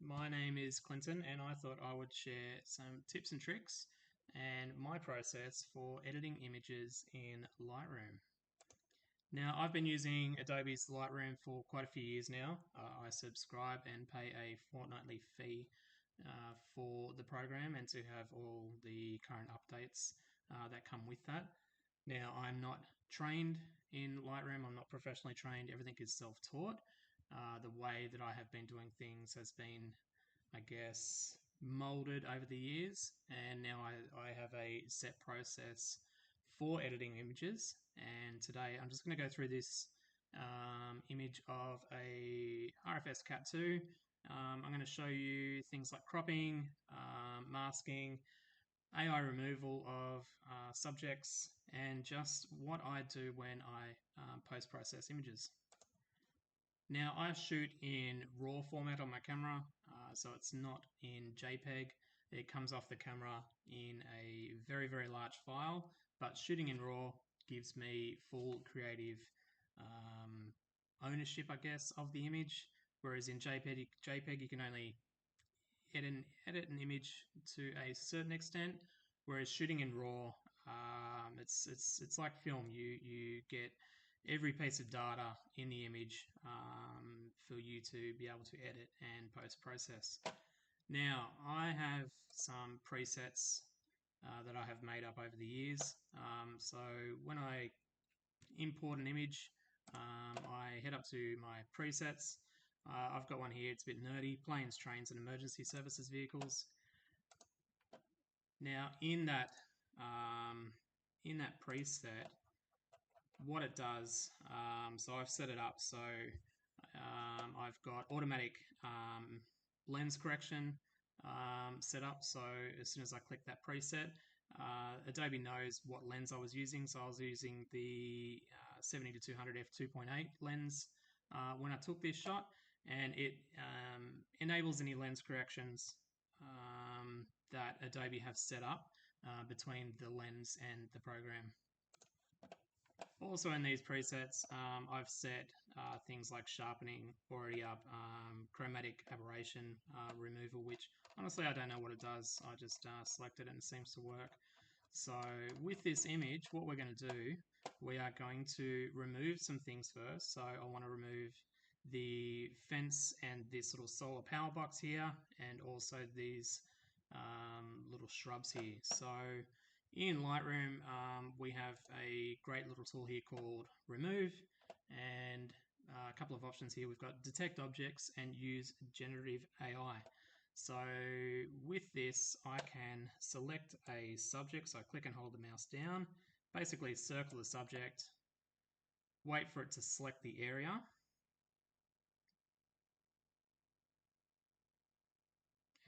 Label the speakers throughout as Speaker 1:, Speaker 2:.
Speaker 1: my name is Clinton, and I thought I would share some tips and tricks and my process for editing images in Lightroom. Now, I've been using Adobe's Lightroom for quite a few years now. I subscribe and pay a fortnightly fee for the program and to have all the current updates that come with that. Now, I'm not trained in Lightroom, I'm not professionally trained, everything is self taught. The way that I have been doing things has been, I guess, molded over the years, and now I have a set process for editing images. And today I'm just going to go through this image of a RFS Cat 2. I'm going to show you things like cropping, masking, AI removal of subjects, and just what I do when I post process images. Now, I shoot in RAW format on my camera, so it's not in JPEG. It comes off the camera in a very, very large file, but shooting in RAW gives me full creative ownership, I guess, of the image. Whereas in JPEG you can only edit an image to a certain extent. Whereas shooting in RAW, it's like film. You get every piece of data in the image for you to be able to edit and post process. Now, I have some presets that I have made up over the years. So when I import an image, I head up to my presets. I've got one here, it's a bit nerdy, planes, trains and emergency services vehicles. Now in that preset, what it does, so I've set it up so I've got automatic lens correction set up. So as soon as I click that preset, Adobe knows what lens I was using. So I was using the 70 to 200 f2.8 lens when I took this shot, and it enables any lens corrections that Adobe have set up between the lens and the program. Also in these presets, I've set things like sharpening already up, chromatic aberration removal, which honestly I don't know what it does. I just selected it and it seems to work. So with this image, what we're going to do, we are going to remove some things first. So I want to remove the fence and this little solar power box here, and also these little shrubs here. So in Lightroom, we have a great little tool here called Remove, and a couple of options here. We've got Detect Objects and Use Generative AI. So with this, I can select a subject. So I click and hold the mouse down, basically circle the subject, wait for it to select the area,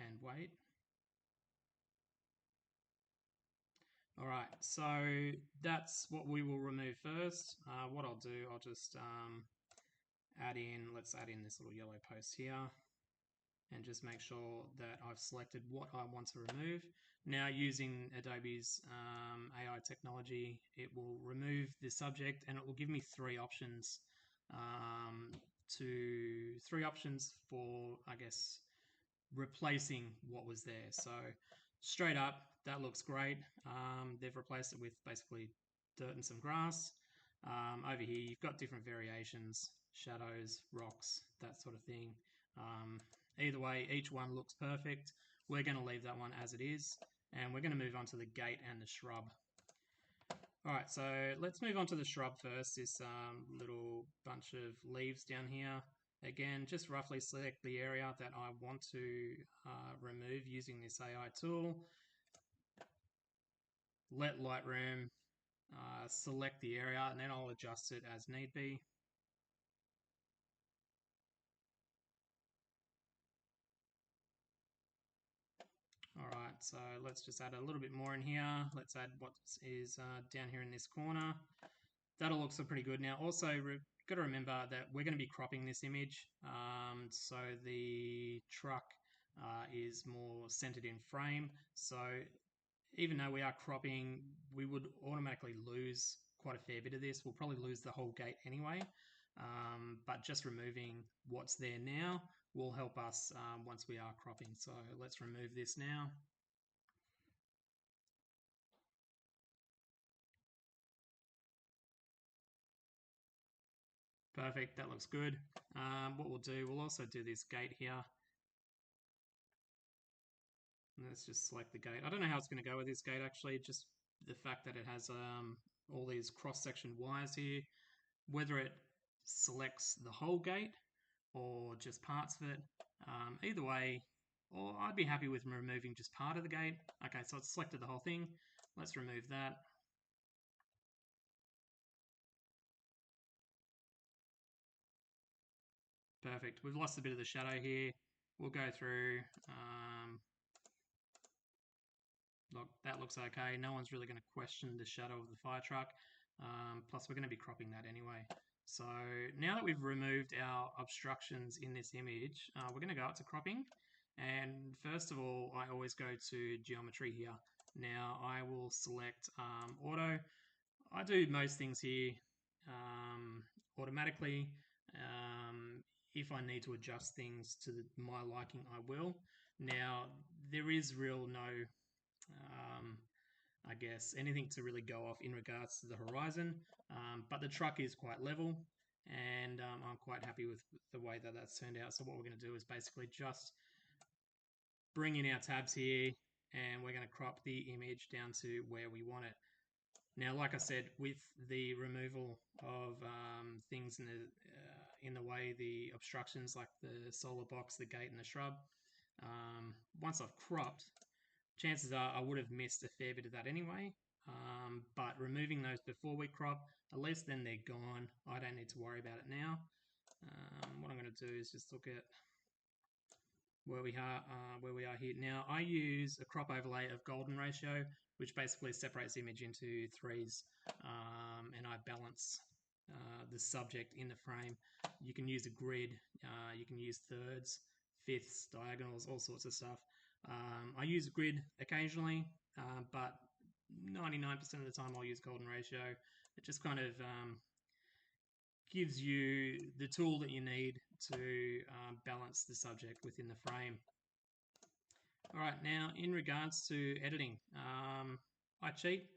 Speaker 1: and wait. All right, so that's what we will remove first. What I'll do, I'll just let's add in this little yellow post here, and just make sure that I've selected what I want to remove. Now, using Adobe's AI technology, it will remove the subject and it will give me three options for, I guess, replacing what was there. So straight up, that looks great. They've replaced it with basically dirt and some grass. Over here, you've got different variations, shadows, rocks, that sort of thing. Either way, each one looks perfect. We're going to leave that one as it is, and we're going to move on to the gate and the shrub. All right, so let's move on to the shrub first, this little bunch of leaves down here. Again, just roughly select the area that I want to remove using this AI tool. Let Lightroom select the area, and then I'll adjust it as need be. All right, so let's just add a little bit more in here. Let's add what is down here in this corner. That'll look so pretty good. Now, also, got to remember that we're going to be cropping this image, so the truck is more centered in frame. So even though we are cropping, we would automatically lose quite a fair bit of this. We'll probably lose the whole gate anyway, but just removing what's there now will help us once we are cropping. So let's remove this now. Perfect, that looks good. What we'll do, we'll also do this gate here. Let's just select the gate. I don't know how it's going to go with this gate actually, just the fact that it has all these cross-section wires here, whether it selects the whole gate or just parts of it. Either way, or I'd be happy with removing just part of the gate. Okay, so it's selected the whole thing. Let's remove that. Perfect. We've lost a bit of the shadow here. We'll go through. Look, that looks okay. No one's really going to question the shadow of the fire truck. Plus, we're going to be cropping that anyway. So now that we've removed our obstructions in this image, we're going to go up to cropping. And first of all, I always go to geometry here. Now I will select auto. I do most things here automatically. If I need to adjust things to my liking, I will. Now, there is real no I guess, anything to really go off in regards to the horizon. But the truck is quite level, and I'm quite happy with the way that that's turned out. So what we're going to do is basically just bring in our tabs here, and we're going to crop the image down to where we want it. Now, like I said, with the removal of things in the way, the obstructions like the solar box, the gate, and the shrub, once I've cropped, chances are I would have missed a fair bit of that anyway. But removing those before we crop, at least then they're gone. I don't need to worry about it now. What I'm going to do is just look at where we are here. Now, I use a crop overlay of golden ratio, which basically separates the image into threes, and I balance the subject in the frame. You can use a grid, you can use thirds, fifths, diagonals, all sorts of stuff. I use grid occasionally, but 99% of the time I'll use golden ratio. It just kind of gives you the tool that you need to balance the subject within the frame. All right, now in regards to editing, I cheat.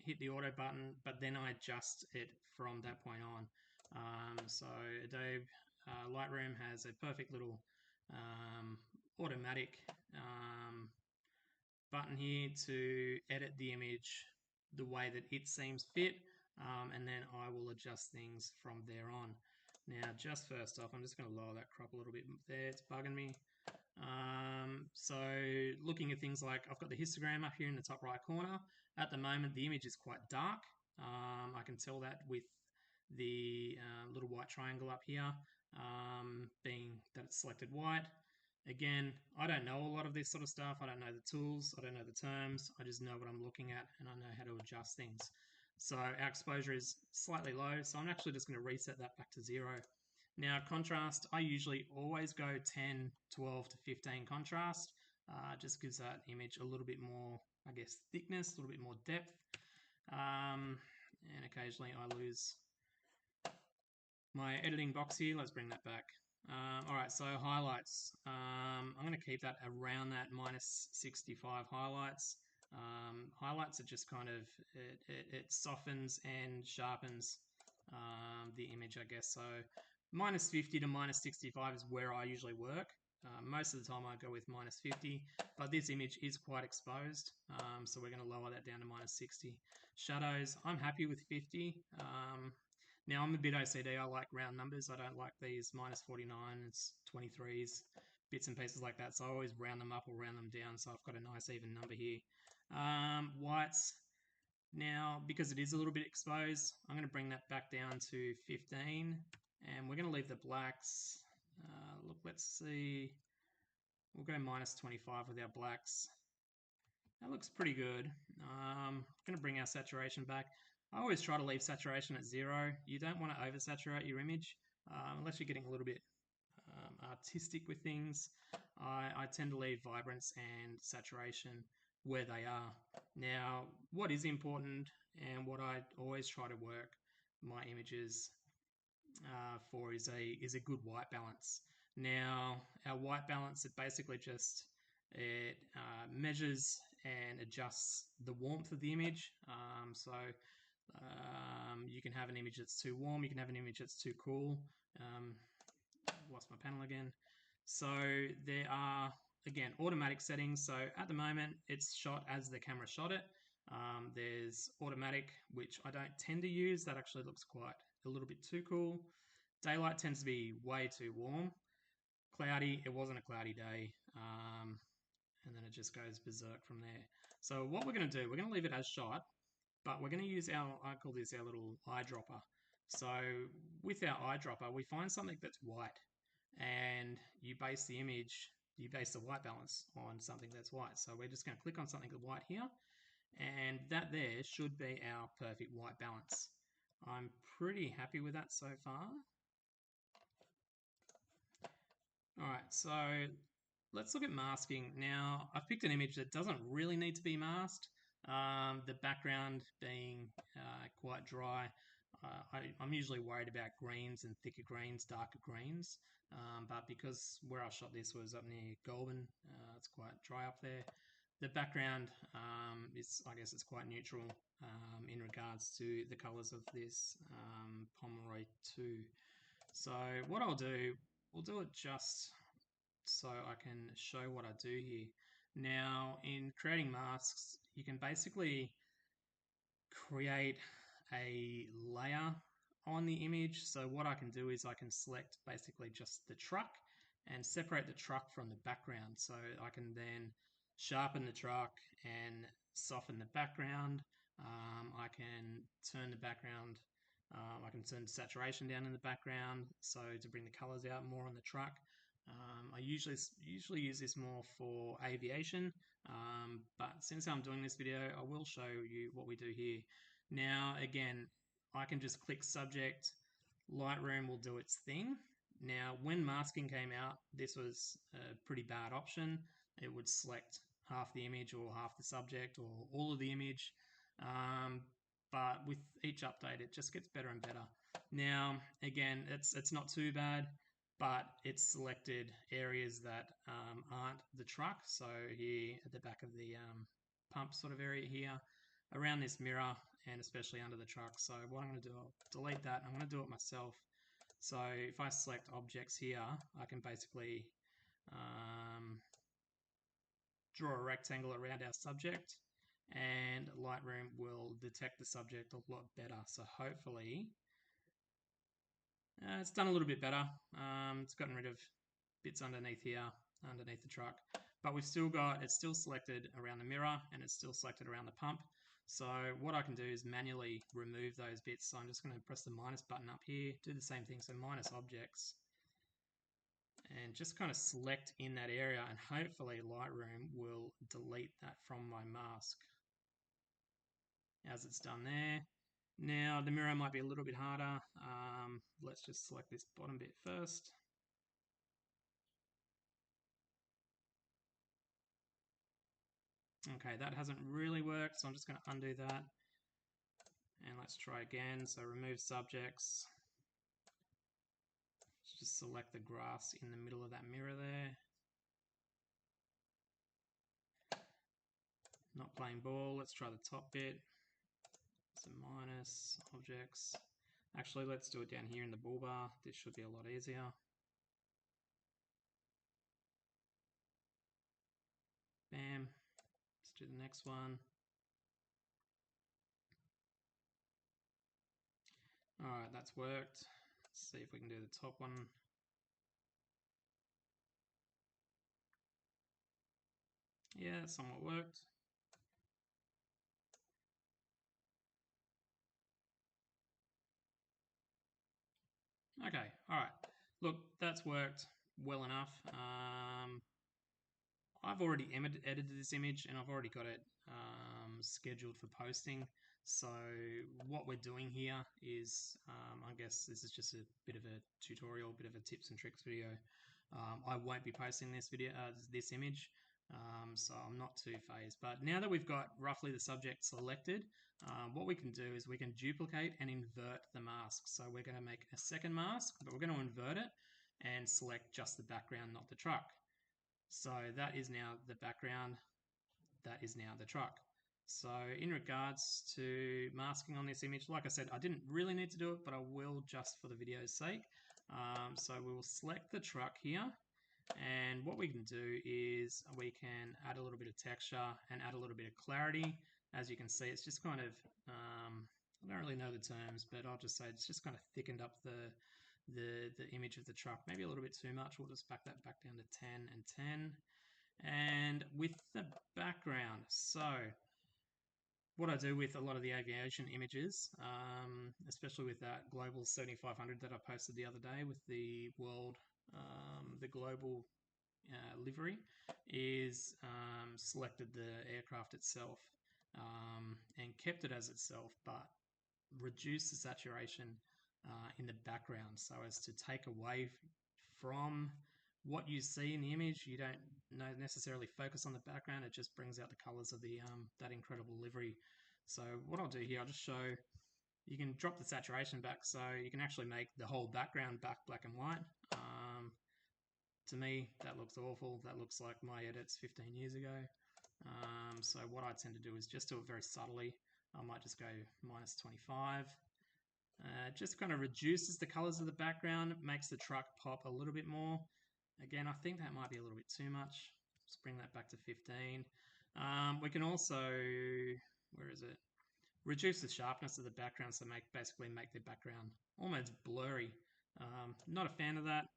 Speaker 1: Hit the auto button, but then I adjust it from that point on. So Adobe Lightroom has a perfect little automatic button here to edit the image the way that it seems fit, and then I will adjust things from there on. Now, just first off, I'm just going to lower that crop a little bit there. It's bugging me. So looking at things like, I've got the histogram up here in the top right corner. At the moment, the image is quite dark. I can tell that with the little white triangle up here, being that it's selected white. Again, I don't know a lot of this sort of stuff. I don't know the tools. I don't know the terms. I just know what I'm looking at, and I know how to adjust things. So our exposure is slightly low, so I'm actually just going to reset that back to 0. Now, contrast, I usually always go 10, 12 to 15 contrast. Just gives that image a little bit more, I guess, thickness, a little bit more depth. And occasionally I lose my editing box here. Let's bring that back. All right, so highlights. I'm going to keep that around that minus 65 highlights. Highlights are just kind of, it softens and sharpens the image, I guess. So minus 50 to minus 65 is where I usually work. Most of the time I go with minus 50, but this image is quite exposed, so we're going to lower that down to minus 60. Shadows, I'm happy with 50. Now, I'm a bit OCD. I like round numbers. I don't like these minus 49s, 23s, bits and pieces like that. So I always round them up or round them down. So I've got a nice even number here. Whites. Now, because it is a little bit exposed, I'm going to bring that back down to 15. And we're going to leave the blacks. Look, let's see. We'll go minus 25 with our blacks. That looks pretty good. Going to bring our saturation back. I always try to leave saturation at 0. You don't want to oversaturate your image unless you're getting a little bit artistic with things. I tend to leave vibrance and saturation where they are. Now, what is important and what I always try to work my images for is a good white balance. Now, our white balance, it basically just measures and adjusts the warmth of the image. You can have an image that's too warm, you can have an image that's too cool. Lost my panel again. So there are, again, automatic settings. So at the moment, it's shot as the camera shot it. There's automatic, which I don't tend to use. That actually looks quite a little bit too cool. Daylight tends to be way too warm. Cloudy, it wasn't a cloudy day. And then it just goes berserk from there. So what we're going to do, we're going to leave it as shot, but we're going to use our, I call this our little eyedropper. So with our eyedropper, we find something that's white, and you base the image, you base the white balance on something that's white. So we're just going to click on something white here, and that there should be our perfect white balance. I'm pretty happy with that so far. All right, so let's look at masking. Now, I've picked an image that doesn't really need to be masked. The background being quite dry. I'm usually worried about greens and thicker greens, darker greens. But because where I shot this was up near Goulburn, it's quite dry up there. The background is, I guess, it's quite neutral in regards to the colours of this Pomeroy 2. So what I'll do, we'll do it just so I can show what I do here. Now, in creating masks, you can basically create a layer on the image. So what I can do is I can select basically just the truck and separate the truck from the background. So I can then sharpen the truck and soften the background. I can turn the background, I can turn saturation down in the background so to bring the colors out more on the truck. I usually use this more for aviation, but since I'm doing this video, I will show you what we do here. Now, again, I can just click subject, Lightroom will do its thing. Now, when masking came out, this was a pretty bad option. It would select half the image or half the subject or all of the image. But with each update, it just gets better and better. Now, again, it's not too bad, but it's selected areas that aren't the truck. So here at the back of the pump sort of area here, around this mirror, and especially under the truck. So what I'm going to do, I'll delete that. I'm going to do it myself. So if I select objects here, I can basically draw a rectangle around our subject, and Lightroom will detect the subject a lot better. So hopefully it's done a little bit better. It's gotten rid of bits underneath here, underneath the truck, but we've still got, it's still selected around the mirror and it's still selected around the pump. So what I can do is manually remove those bits. So I'm just going to press the minus button up here, do the same thing, so minus objects, and just kind of select in that area, and hopefully Lightroom will delete that from my mask as it's done there. Now the mirror might be a little bit harder. Let's just select this bottom bit first. Okay, that hasn't really worked, so I'm just going to undo that. And let's try again. So remove subjects. Just select the grass in the middle of that mirror there. Not playing ball. Let's try the top bit. So minus objects. Actually, let's do it down here in the bull bar. This should be a lot easier. Bam. Let's do the next one. All right, that's worked. Let's see if we can do the top one. Yeah, it somewhat worked. Okay, all right. Look, that's worked well enough. I've already edited this image and I've already got it scheduled for posting. So what we're doing here is, I guess this is just a bit of a tutorial, a bit of a tips and tricks video. I won't be posting this video, this image, so I'm not too phased. But now that we've got roughly the subject selected, what we can do is we can duplicate and invert the mask. So we're going to make a second mask, but we're going to invert it. and select just the background, not the truck. So that is now the background, that is now the truck. So in regards to masking on this image, like I said, I didn't really need to do it, but I will just for the video's sake. So we will select the truck here, and what we can do is we can add a little bit of texture and add a little bit of clarity. As you can see, it's just kind of, I don't really know the terms, but I'll just say it's just kind of thickened up the image of the truck, maybe a little bit too much. We'll just back that back down to 10 and 10. And with the background, so what I do with a lot of the aviation images, especially with that Global 7500 that I posted the other day with the the global livery, is selected the aircraft itself and kept it as itself, but reduced the saturation in the background so as to take away from what you see in the image. You don't necessarily focus on the background, it just brings out the colors of the that incredible livery. So what I'll do here, I'll just show, you can drop the saturation back so you can actually make the whole background black and white. To me, that looks awful. That looks like my edits 15 years ago. So what I tend to do is just do it very subtly. I might just go -25. Just kind of reduces the colors of the background, makes the truck pop a little bit more. Again, I think that might be a little bit too much. Let's bring that back to 15. We can also, where is it? Reduce the sharpness of the background, so basically make the background almost blurry. Not a fan of that.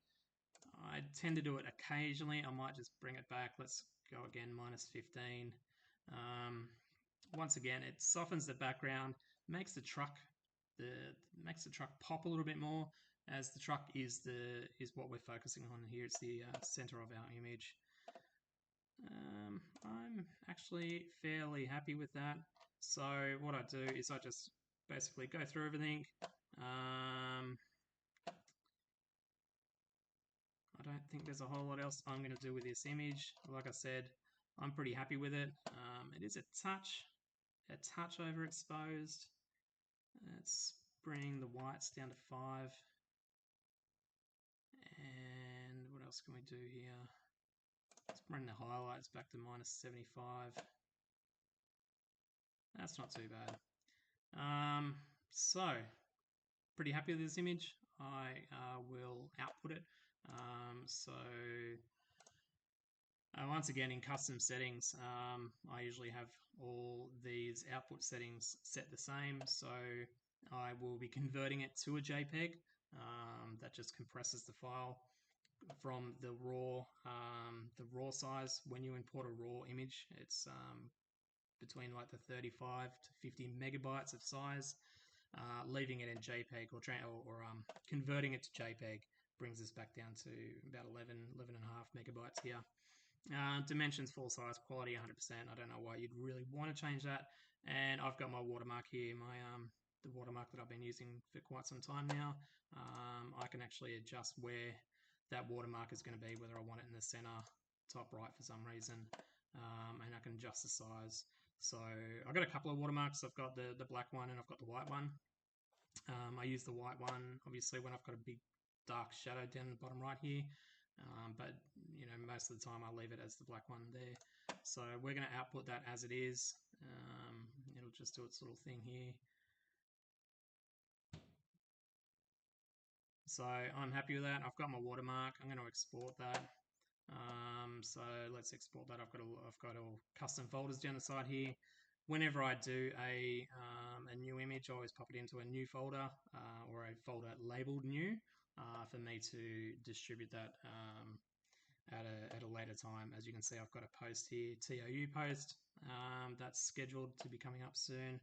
Speaker 1: I tend to do it occasionally. I might just bring it back. Let's go again, -15. Once again, it softens the background, makes the truck pop a little bit more, as the truck is what we're focusing on here. It's the center of our image. I'm actually fairly happy with that. So what I do is I just basically go through everything. I don't think there's a whole lot else I'm going to do with this image. Like I said, I'm pretty happy with it. It is a touch overexposed. Let's bring the whites down to 5. And what else can we do here? Let's bring the highlights back to -75. That's not too bad. So, pretty happy with this image. I will output it. Once again, in custom settings, I usually have all these output settings set the same. So I will be converting it to a JPEG. That just compresses the file from the raw size. When you import a raw image, it's between like the 35 to 50 megabytes of size. Leaving it in JPEG or converting it to JPEG brings us back down to about 11.5 megabytes here. Dimensions, full size, quality 100%. I don't know why you'd really want to change that. And I've got my watermark here, the watermark that I've been using for quite some time now. I can actually adjust where that watermark is going to be, whether I want it in the center, top right for some reason, and I can adjust the size. So I've got a couple of watermarks. I've got the black one and I've got the white one. I use the white one obviously when I've got a big dark shadow down the bottom right here, but you know, most of the time I leave it as the black one there. So we're going to output that as it is. It'll just do its little thing here. So I'm happy with that. I've got my watermark. I'm going to export that. So let's export that. I've got all custom folders down the side here. Whenever I do a new image, I always pop it into a new folder or a folder labeled new for me to distribute that at a later time. As you can see, I've got a post here, TOU post, that's scheduled to be coming up soon,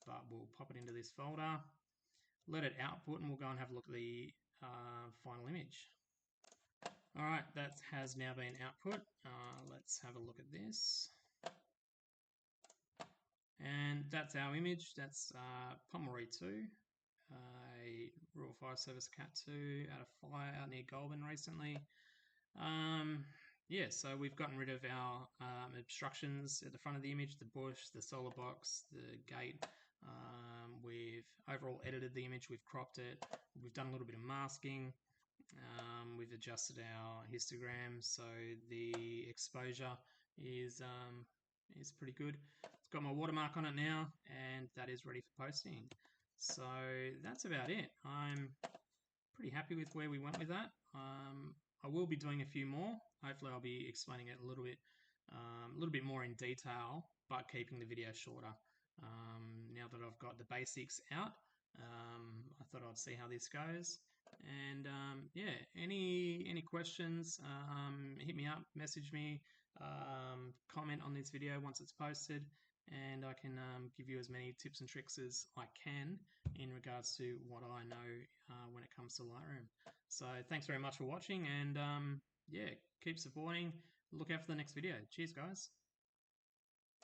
Speaker 1: but we'll pop it into this folder, let it output, and we'll go and have a look at the final image. All right, that has now been output. Let's have a look at this. And that's our image. That's Pomeroy 2, a Royal Fire Service Cat 2 out of fire out near Goulburn recently. Yeah, so we've gotten rid of our obstructions at the front of the image, the bush, the solar box, the gate. We've overall edited the image, we've cropped it, we've done a little bit of masking. We've adjusted our histogram, so the exposure is pretty good. It's got my watermark on it now, and that is ready for posting. So that's about it. I'm pretty happy with where we went with that. I will be doing a few more. Hopefully, I'll be explaining it a little bit more in detail, but keeping the video shorter. Now that I've got the basics out, I thought I'd see how this goes. And yeah, any questions? Hit me up, message me, comment on this video once it's posted, and I can give you as many tips and tricks as I can in regards to what I know when it comes to Lightroom. So thanks very much for watching, and yeah, keep supporting. Look out for the next video. Cheers, guys.